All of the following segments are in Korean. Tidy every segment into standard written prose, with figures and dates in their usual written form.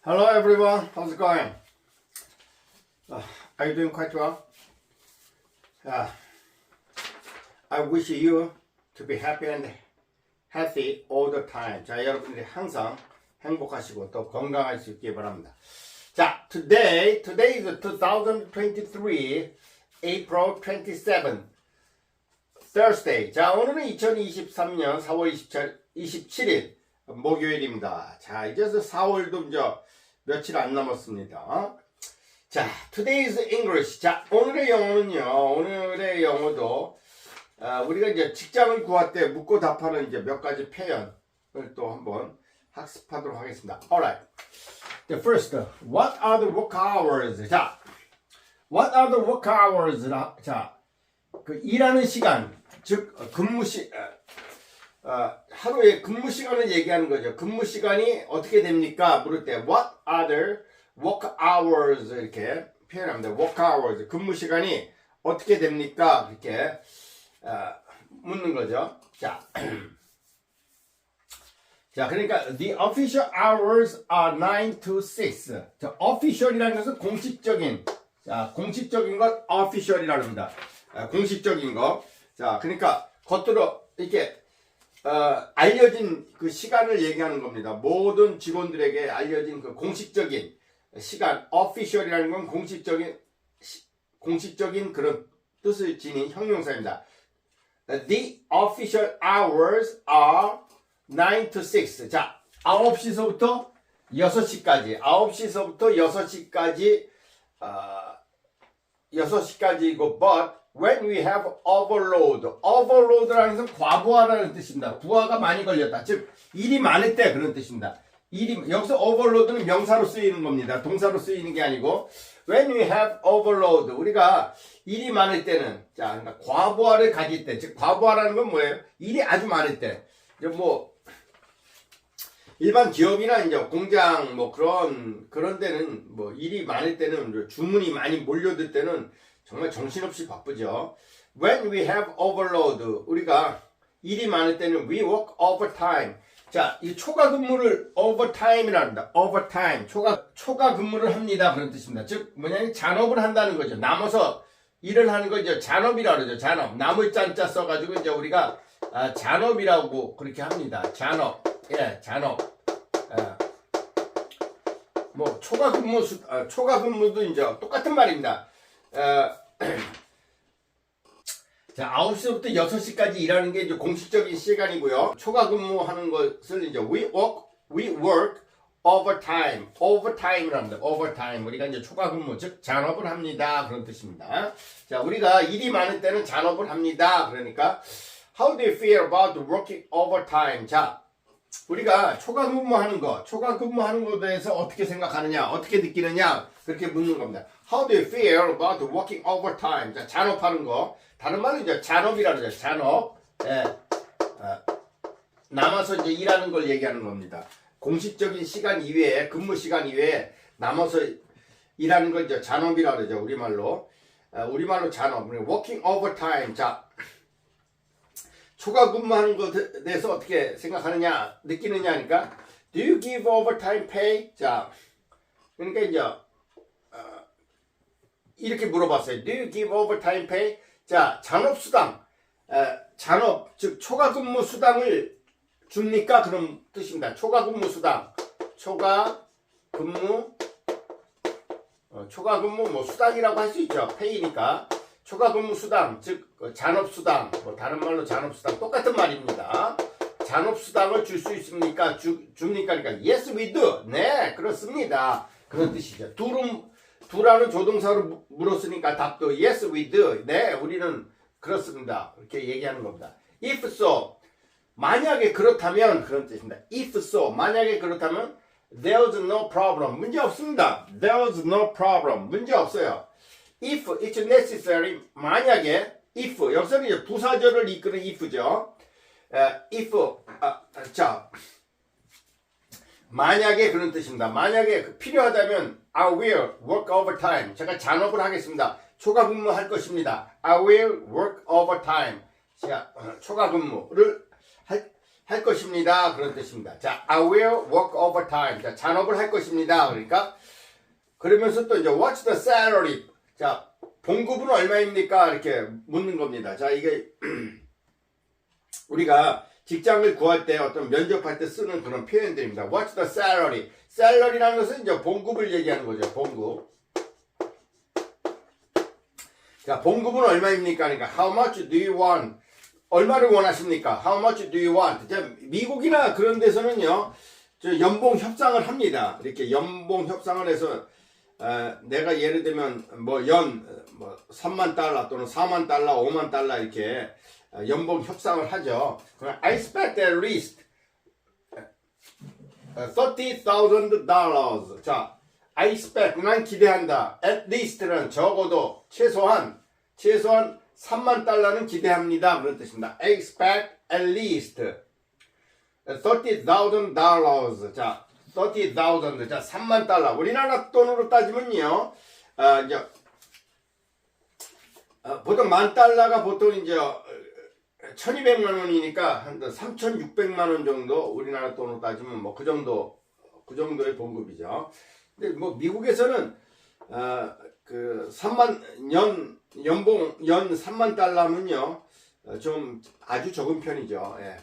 Hello everyone, how's it going? Are you doing quite well? I wish you to be happy and healthy all the time. 자, 여러분들이 항상 행복하시고 또 건강할 수 있길 바랍니다. 자, today is 2023, April 27, Thursday. 자, 오늘은 2023년 4월 27일 목요일입니다. 자, 이제 4월도 이제 며칠 안 남았습니다. 자, today's English. 자, 오늘의 영어도 우리가 이제 직장을 구할 때 묻고 답하는 이제 몇 가지 표현을 또 한번 학습하도록 하겠습니다. Alright. The first, what are the work hours? 자, what are the work hours? 자, 그 일하는 시간, 즉 하루의 근무 시간을 얘기하는 거죠. 근무 시간이 어떻게 됩니까? 물을 때 what are the work hours 이렇게 표현합니다. work hours 근무 시간이 어떻게 됩니까? 이렇게 묻는 거죠. 자, 자, 그러니까 the official hours are 9 to 6. 자, official이라는 것은 공식적인, 자, 공식적인 것 official이라고 합니다. 공식적인 거. 자, 그러니까 겉으로 이렇게 알려진 그 시간을 얘기하는 겁니다. 모든 직원들에게 알려진 그 공식적인 시간, official이라는 건 공식적인 그런 뜻을 지닌 형용사입니다. The official hours are 9 to 6. 자, 9시서부터 6시까지. 9시서부터 6시까지, 6시까지고, but when we have overload라는 것은 과부하라는 뜻입니다. 부하가 많이 걸렸다. 즉, 일이 많을 때 그런 뜻입니다. 여기서 overload는 명사로 쓰이는 겁니다. 동사로 쓰이는 게 아니고, when we have overload, 우리가 일이 많을 때는, 자, 그러니까 과부하를 가질 때, 즉, 과부하라는 건 뭐예요? 일이 아주 많을 때. 이제 일반 기업이나 이제 공장 그런 데는 일이 많을 때는 주문이 많이 몰려들 때는 정말 정신없이 바쁘죠. When we have overload, 우리가 일이 많을 때는 we work overtime. 자, 이 초과 근무를 overtime이라고 합니다. overtime. 초과 근무를 합니다. 그런 뜻입니다. 즉, 뭐냐면 잔업을 한다는 거죠. 남아서 일을 하는 거죠. 잔업이라고 그러죠. 잔업. 나물 짠자 써가지고 이제 우리가 잔업이라고 그렇게 합니다. 잔업. 예, 잔업. 초과 근무도 이제 똑같은 말입니다. 자, 9시부터 6시까지 일하는 게 이제 공식적인 시간이고요. 초과 근무하는 것을 이제 we work overtime. overtime이라고 합니다. overtime. 우리가 이제 초과 근무, 즉, 잔업을 합니다. 그런 뜻입니다. 자, 우리가 일이 많을 때는 잔업을 합니다. 그러니까, how do you feel about working overtime? 자, 우리가 초과 근무하는 것에 대해서 어떻게 생각하느냐, 어떻게 느끼느냐, 그렇게 묻는 겁니다. How do you feel about working overtime? 자, 잔업하는 거. 다른 말로 이제 잔업이라고 하죠. 잔업. 예. 남아서 이제 일하는 걸 얘기하는 겁니다. 공식적인 시간 이외에, 근무 시간 이외에 남아서 일하는 걸 이제 잔업이라고 그러죠. 우리말로 잔업. working overtime. 자, 초과 근무하는 것에 대해서 어떻게 생각하느냐, 느끼느냐 하니까 Do you give overtime pay? 자, 그러니까 이제 이렇게 물어봤어요. Do you give overtime pay? 자, 잔업수당, 즉 초과 근무 수당을 줍니까? 그런 뜻입니다. 초과 근무 수당, 초과 근무 수당이라고 할 수 있죠. pay니까. 초과 근무 수당, 즉 잔업 수당, 다른 말로 잔업 수당 똑같은 말입니다. 잔업 수당을 줄 수 있습니까? 줍니까? 그러니까 yes we do. 네, 그렇습니다. 그런 뜻이죠. do라는 조동사로 물었으니까 답도 yes we do. 네, 우리는 그렇습니다. 이렇게 얘기하는 겁니다. if so, 만약에 그렇다면 그런 뜻입니다. if so, 만약에 그렇다면 there's no problem. 문제 없습니다. there's no problem. 문제 없어요. If it's necessary, 만약에, if, 여기서는 이제 부사절을 이끄는 if죠. 자, 만약에 그런 뜻입니다. 만약에 필요하다면, I will work overtime. 제가 잔업을 하겠습니다. 초과 근무할 것입니다. I will work overtime. 제가 초과 근무를 할 것입니다. 그런 뜻입니다. 자, I will work overtime. 자, 잔업을 할 것입니다. 그러니까 그러면서 또 이제 what's the salary? 자, 봉급은 얼마입니까? 이렇게 묻는 겁니다. 자, 이게 우리가 직장을 구할 때 어떤 면접할 때 쓰는 그런 표현들입니다. What's the salary? salary라는 것은 이제 봉급을 얘기하는 거죠. 봉급. 자, 봉급은 얼마입니까? 그러니까 how much do you want? 얼마를 원하십니까? How much do you want? 자, 미국이나 그런 데서는요, 저 연봉 협상을 합니다. 이렇게 연봉 협상을 해서 내가 예를 들면 뭐 3만 달러 또는 4만 달러, 5만 달러 이렇게 연봉 협상을 하죠. I expect at least $30,000. 자, I expect 난 기대한다. At least는 적어도 최소한 3만 달러는 기대합니다. 그런 뜻입니다. I expect at least $30,000. 자, 30,000. 자, 3만 달러. 우리나라 돈으로 따지면요. 이제 보통 만 달러가 보통 이제 1,200만 원이니까 한 3,600만 원 정도 우리나라 돈으로 따지면 뭐 그 정도의 봉급이죠. 근데 뭐 미국에서는 그 3만 연봉 3만 달러면요 좀 아주 적은 편이죠. 예.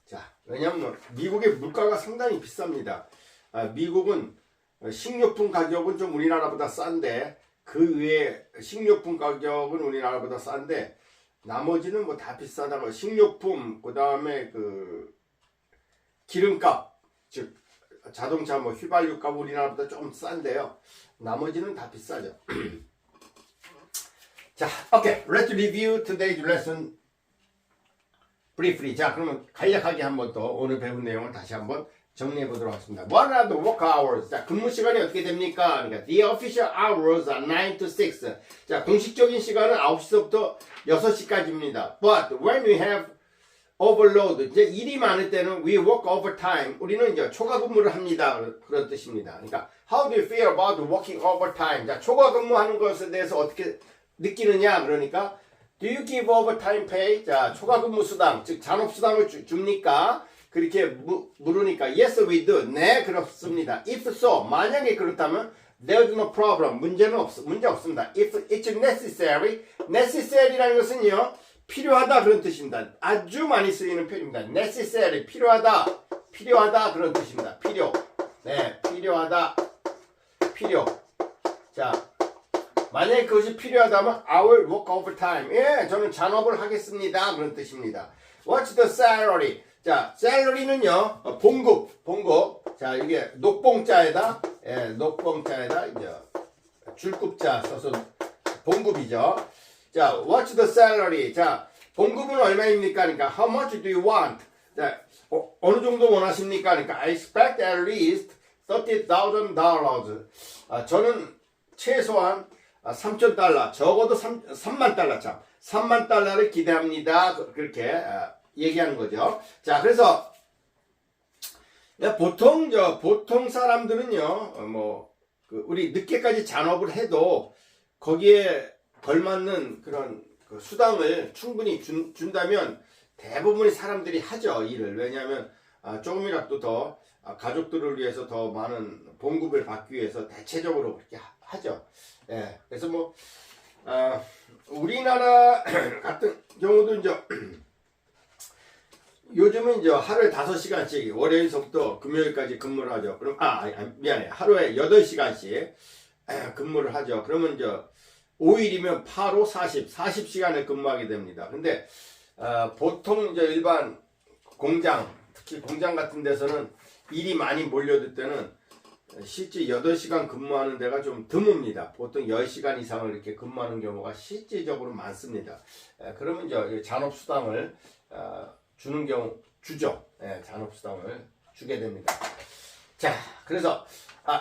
자, 왜냐하면 미국의 물가가 상당히 비쌉니다. 미국은 식료품 가격은 좀 우리나라보다 싼데 그 외에 식료품 가격은 우리나라보다 싼데 나머지는 뭐 다 비싸다고 식료품 그 다음에 그 기름값 즉 자동차 뭐 휘발유값 우리나라보다 좀 싼데요. 나머지는 다 비싸죠. 자, 오케이. Let's review today's lesson briefly. 자, 그러면 간략하게 한번 또 오늘 배운 내용을 다시 한번 정리해 보도록 하겠습니다. What are the work hours? 자, 근무 시간이 어떻게 됩니까? 그러니까 the official hours are 9 to 6. 자, 공식적인 시간은 9시부터 6시까지입니다. But when we have overload, 이제 일이 많을 때는 we work overtime. 우리는 이제 초과 근무를 합니다. 그런 뜻입니다. 그러니까 how do you feel about working overtime? 자, 초과 근무하는 것에 대해서 어떻게 느끼느냐? 그러니까 do you give overtime pay? 자, 초과 근무 수당, 즉 잔업 수당을 줍니까? 그렇게 물으니까 yes we do. 네, 그렇습니다. If so, 만약에 그렇다면 there's no problem. 문제 없습니다. If it's necessary, necessary라는 것은요 필요하다 그런 뜻입니다. 아주 많이 쓰이는 표현입니다. necessary 필요하다 그런 뜻입니다. 네, 필요. 자, 만약에 그것이 필요하다면 I will work overtime. 예, 저는 잔업을 하겠습니다 그런 뜻입니다. What's the salary? 자, salary는요 봉급. 자, 이게 녹봉자에다 이제 줄급자 써서 봉급이죠. 자, what's the salary? 자, 봉급은 얼마입니까? 그러니까 how much do you want? 자, 어느 정도 원하십니까? 그러니까 I expect at least $30,000. 저는 최소한 3,000달러, 적어도 3만 달러 참. 3만 달러를 기대합니다. 그렇게 얘기하는 거죠. 자, 그래서 보통 사람들은요, 우리 늦게까지 잔업을 해도 거기에 걸맞는 그런 그 수당을 충분히 준다면 대부분의 사람들이 하죠, 일을. 왜냐하면 조금이라도 더 가족들을 위해서 더 많은 봉급을 받기 위해서 대체적으로 그렇게 하죠. 예, 그래서 우리나라 같은 경우도 이제 요즘은 이제 하루에 5시간씩 월요일서부터 금요일까지 근무를 하죠. 그럼 미안해. 하루에 8시간씩 근무를 하죠. 그러면 이제 5일이면 8, 5, 40시간을 근무하게 됩니다. 근데 보통 이제 일반 공장, 특히 공장 같은 데서는 일이 많이 몰려들 때는 실제 8시간 근무하는 데가 좀 드뭅니다. 보통 10시간 이상을 이렇게 근무하는 경우가 실질적으로 많습니다. 그러면 이제 잔업수당을 주는 경우 주죠. 예, 잔업수당을 주게 됩니다. 자, 그래서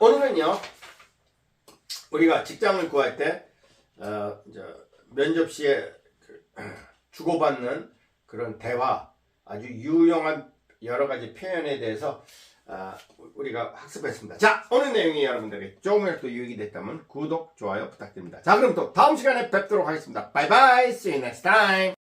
오늘은요 우리가 직장을 구할 때 이제 면접 시에 주고받는 그런 대화, 아주 유용한 여러 가지 표현에 대해서 우리가 학습했습니다. 자, 오늘 내용이 여러분들에게 조금이라도 유익이 됐다면 구독, 좋아요 부탁드립니다. 자, 그럼 또 다음 시간에 뵙도록 하겠습니다. Bye bye. See you next time.